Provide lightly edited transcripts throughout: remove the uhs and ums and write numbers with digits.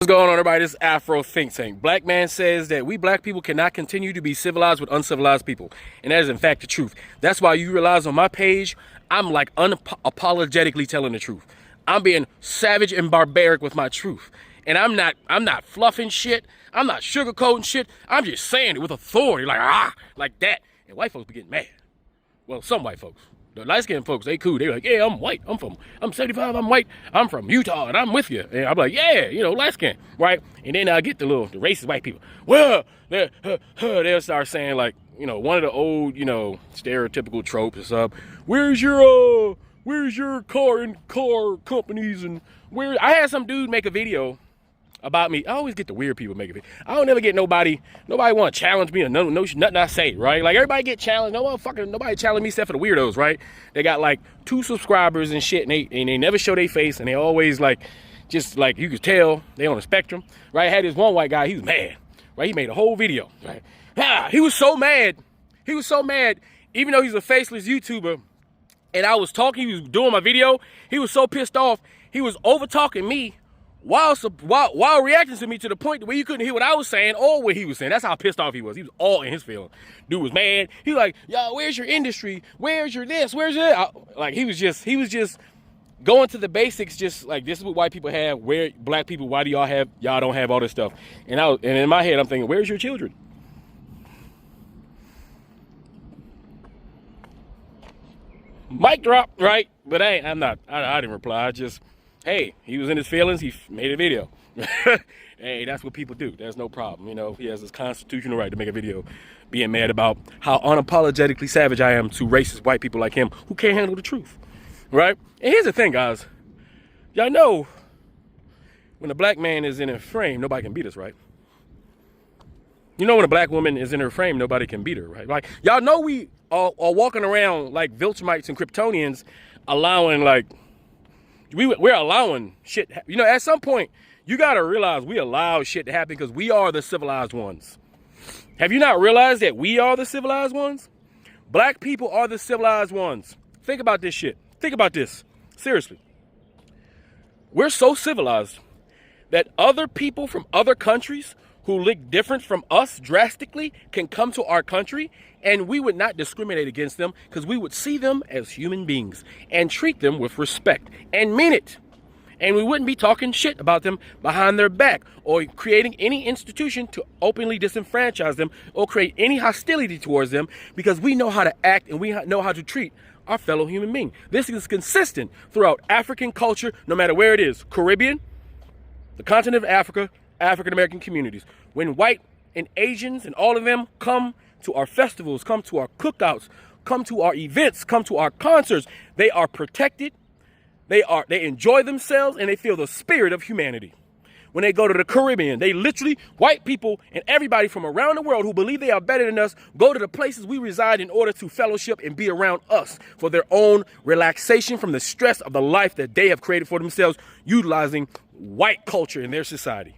going on, everybody? This is Afro Think Tank. Black man says that we black people cannot continue to be civilized with uncivilized people. And that is, in fact, the truth. That's why you realize on my page, I'm like unapologetically telling the truth. I'm being savage and barbaric with my truth. And I'm not fluffing shit. I'm not sugarcoating shit. I'm just saying it with authority, like that. And white folks be getting mad. Well, some white folks. The light-skinned folks, they cool. They like, yeah, I'm white. I'm 75, I'm white. I'm from Utah, and I'm with you. And I'm like, yeah, light-skinned, right? And then I get the racist white people. Well, they'll start saying, like, one of the old, stereotypical tropes is up. Where's your car companies and where? I had some dude make a video about me. I always get the weird people making it. I don't ever get nobody want to challenge me or nothing I say, right? Like, everybody get challenged. Nobody challenge me except for the weirdos, right? They got like 2 subscribers and shit, and they never show their face, and they always just you could tell they on a spectrum, right? I had this one white guy, he was mad, right? He made a whole video, right? He was so mad, even though he's a faceless YouTuber, and I was talking, he was doing my video, he was so pissed off, he was over talking me while reacting to me to the point where you couldn't hear what I was saying or what he was saying. That's how pissed off he was. He was all in his feelings. Dude was mad. He was like, yo, where's your industry? Where's your this? Where's your that? He was just going to the basics, just like, this is what white people have. Where black people, why do y'all don't have all this stuff? And in my head, I'm thinking, where's your children? Mic drop, right? But I didn't reply. Hey, he was in his feelings. He made a video. Hey, that's what people do. There's no problem. He has his constitutional right to make a video being mad about how unapologetically savage I am to racist white people like him who can't handle the truth, right? And here's the thing, guys. Y'all know when a black man is in a frame, nobody can beat us, right? When a black woman is in her frame, nobody can beat her, right? Like, y'all know we are walking around like Viltrumites and Kryptonians allowing, we're allowing shit. At some point, you got to realize we allow shit to happen because we are the civilized ones. Have you not realized that we are the civilized ones? Black people are the civilized ones. Think about this shit. Think about this. Seriously. We're so civilized that other people from other countries who look different from us drastically can come to our country, and we would not discriminate against them because we would see them as human beings and treat them with respect and mean it. And we wouldn't be talking shit about them behind their back or creating any institution to openly disenfranchise them or create any hostility towards them, because we know how to act and we know how to treat our fellow human being. This is consistent throughout African culture, no matter where it is. Caribbean, the continent of Africa, African American communities. When white and Asians and all of them come to our festivals, come to our cookouts, come to our events, come to our concerts, they are protected, they enjoy themselves, and they feel the spirit of humanity. When they go to the Caribbean, they literally, white people and everybody from around the world who believe they are better than us, go to the places we reside in order to fellowship and be around us for their own relaxation from the stress of the life that they have created for themselves, utilizing white culture in their society.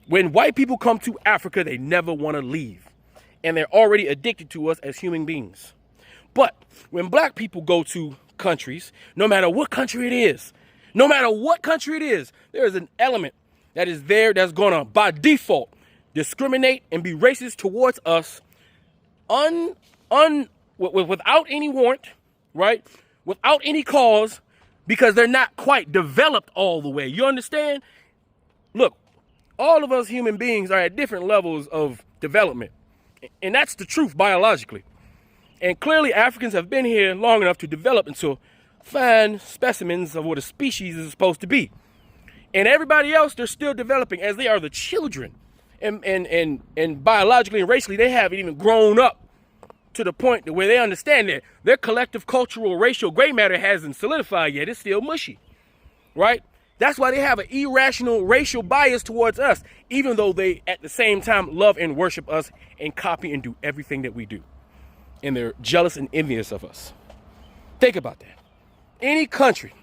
When white people come to Africa, they never want to leave. And they're already addicted to us as human beings. But when black people go to countries, no matter what country it is, there is an element that is there that's going to, by default, discriminate and be racist towards us without any warrant, right? Without any cause, because they're not quite developed all the way. You understand? Look, all of us human beings are at different levels of development. And that's the truth biologically. And clearly Africans have been here long enough to develop into fine specimens of what a species is supposed to be. And everybody else, they're still developing as they are the children. And biologically and racially, they haven't even grown up to the point where they understand that their collective cultural racial gray matter hasn't solidified yet. It's still mushy, right? That's why they have an irrational racial bias towards us, even though they, at the same time, love and worship us and copy and do everything that we do. And they're jealous and envious of us. Think about that. Any country,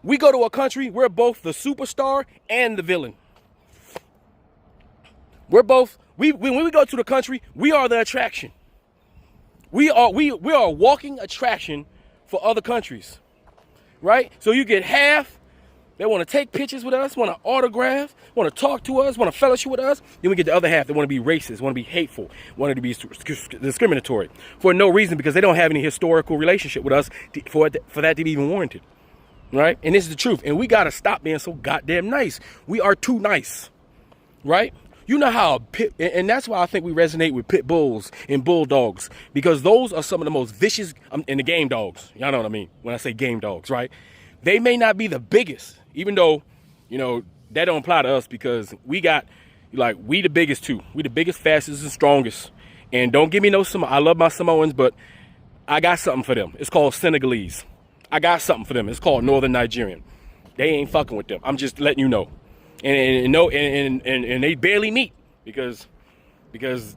we go to a country, we're both the superstar and the villain. We're both, when we go to the country, we are the attraction. We are a walking attraction for other countries, right? So you get half They want to take pictures with us, want to autograph, want to talk to us, want to fellowship with us. Then we get the other half that want to be racist, want to be hateful, want to be discriminatory for no reason because they don't have any historical relationship with us for that to be even warranted. Right? And this is the truth. And we got to stop being so goddamn nice. We are too nice. Right? You know how and that's why I think we resonate with pit bulls and bulldogs, because those are some of the most vicious, and the game dogs. Y'all know what I mean when I say game dogs, right? They may not be the biggest, even though, that don't apply to us because we the biggest too. We the biggest, fastest, and strongest. And don't give me no I love my Samoans, but I got something for them. It's called Senegalese. I got something for them. It's called Northern Nigerian. They ain't fucking with them. I'm just letting you know. And they barely meet because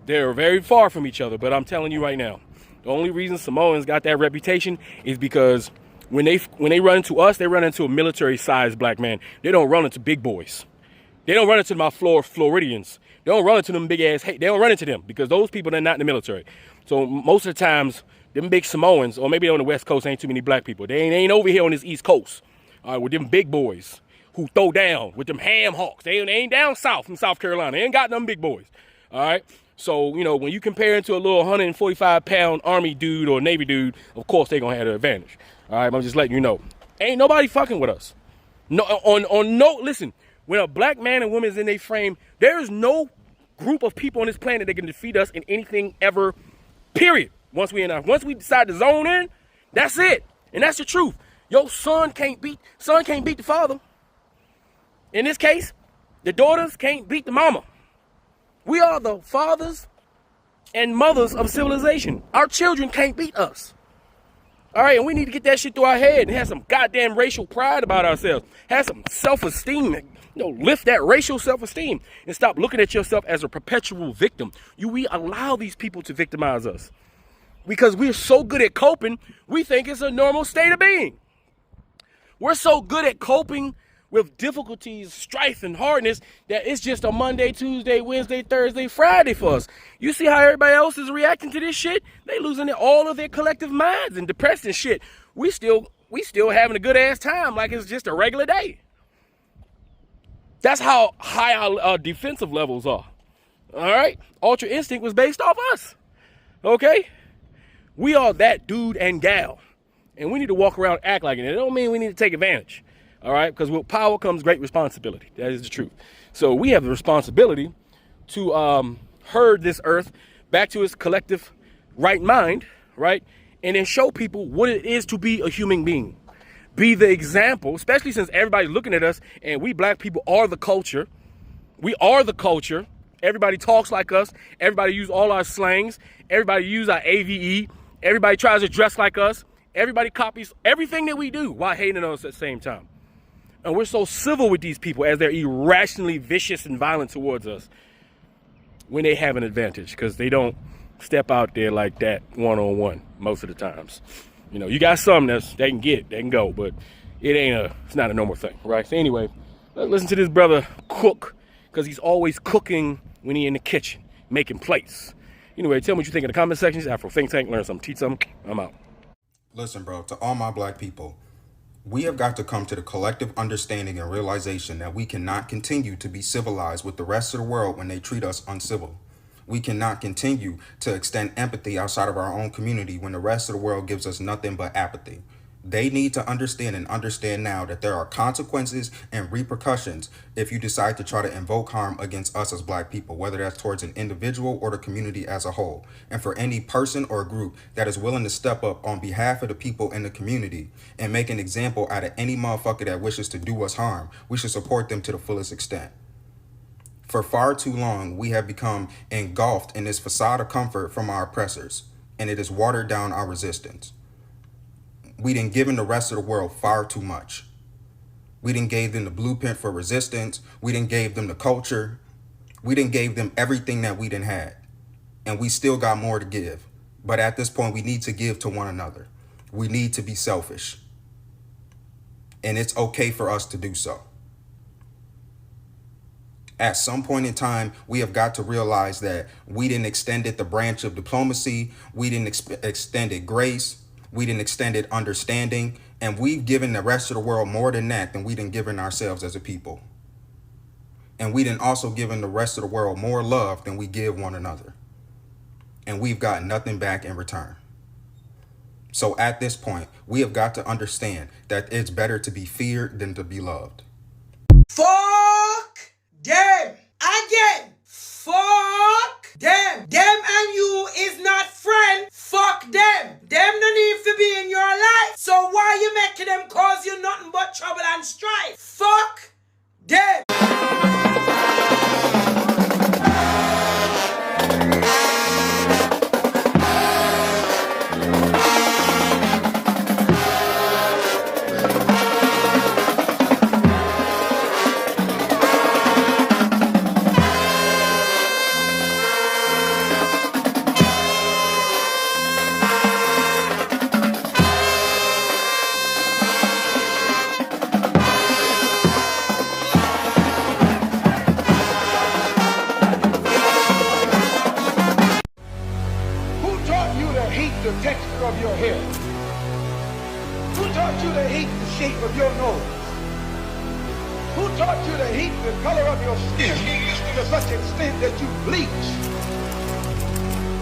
they're very far from each other. But I'm telling you right now, the only reason Samoans got that reputation is because when they run into us, they run into a military-sized black man. They don't run into big boys. They don't run into my Floridians. They don't run into them big ass. They don't run into them because those people are not in the military. So most of the times, them big Samoans, or maybe on the West Coast, ain't too many black people. They ain't over here on this East Coast. All right, with them big boys who throw down with them ham hawks. They ain't down south from South Carolina. They ain't got them big boys. All right. So, when you compare it to a little 145-pound Army dude or Navy dude, of course they're going to have the advantage. All right. I'm just letting you know. Ain't nobody fucking with us. Listen, when a black man and woman is in their frame, there is no group of people on this planet that can defeat us in anything ever, period. Once we decide to zone in, that's it. And that's the truth. Your son can't beat the father. In this case, the daughters can't beat the mama. We are the fathers and mothers of civilization. Our children can't beat us. All right, and we need to get that shit through our head and have some goddamn racial pride about ourselves. Have some self-esteem. Lift that racial self-esteem and stop looking at yourself as a perpetual victim. We allow these people to victimize us because we're so good at coping, we think it's a normal state of being. We're so good at coping with difficulties, strife, and hardness that it's just a Monday, Tuesday, Wednesday, Thursday, Friday for us. You see how everybody else is reacting to this shit? They losing all of their collective minds and depressed and shit. We still having a good ass time like it's just a regular day. That's how high our defensive levels are. All right? Ultra Instinct was based off us. Okay? We are that dude and gal. And we need to walk around and act like it. It don't mean we need to take advantage. All right, because with power comes great responsibility. That is the truth. So we have the responsibility to herd this earth back to its collective right mind, right? And then show people what it is to be a human being. Be the example, especially since everybody's looking at us and we black people are the culture. We are the culture. Everybody talks like us. Everybody use all our slangs. Everybody use our AVE. Everybody tries to dress like us. Everybody copies everything that we do while hating on us at the same time. And we're so civil with these people as they're irrationally vicious and violent towards us when they have an advantage because they don't step out there like that one-on-one most of the times. You got some they can get, they can go, but it's not a normal thing, right? So anyway, let's listen to this brother cook because he's always cooking when he's in the kitchen, making plates. Anyway, tell me what you think in the comment section. Afro Think Tank, learn something, teach something. I'm out. Listen, bro, to all my black people, we have got to come to the collective understanding and realization that we cannot continue to be civilized with the rest of the world when they treat us uncivil. We cannot continue to extend empathy outside of our own community when the rest of the world gives us nothing but apathy. They need to understand now that there are consequences and repercussions if you decide to try to invoke harm against us as black people, whether that's towards an individual or the community as a whole. And for any person or group that is willing to step up on behalf of the people in the community and make an example out of any motherfucker that wishes to do us harm, we should support them to the fullest extent. For far too long, we have become engulfed in this facade of comfort from our oppressors, and it has watered down our resistance. We done given the rest of the world far too much. We done gave them the blueprint for resistance. We done gave them the culture. We done gave them everything that we done had. And we still got more to give. But at this point, we need to give to one another. We need to be selfish. And it's okay for us to do so. At some point in time, we have got to realize that we didn't extend it the branch of diplomacy. We didn't extend it grace. We done extended understanding, and we've given the rest of the world more than that than we done given ourselves as a people. And we done also given the rest of the world more love than we give one another. And we've got nothing back in return. So at this point, we have got to understand that it's better to be feared than to be loved. Fuck them. Again. Fuck them. Them and you is not friend. Fuck them. Them no need to be in your life. So why you making them cause you nothing but trouble and strife? Fuck them. The texture of your hair? Who taught you to hate the shape of your nose? Who taught you to hate the color of your skin to such an extent that you bleach?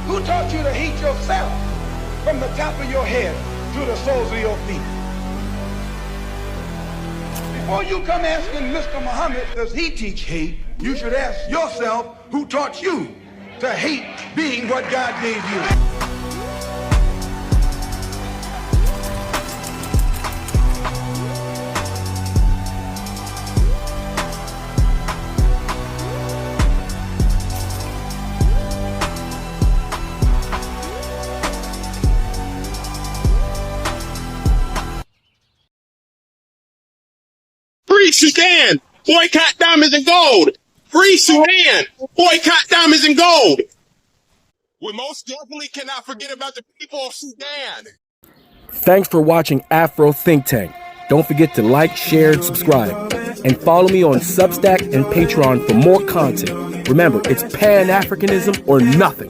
Who taught you to hate yourself from the top of your head to the soles of your feet? Before you come asking Mr. Muhammad, does he teach hate, you should ask yourself, who taught you to hate being what God gave you? Free Sudan! Boycott diamonds and gold! Free Sudan! Boycott diamonds and gold! We most definitely cannot forget about the people of Sudan! Thanks for watching Afro Think Tank. Don't forget to like, share, and subscribe. And follow me on Substack and Patreon for more content. Remember, it's Pan-Africanism or nothing.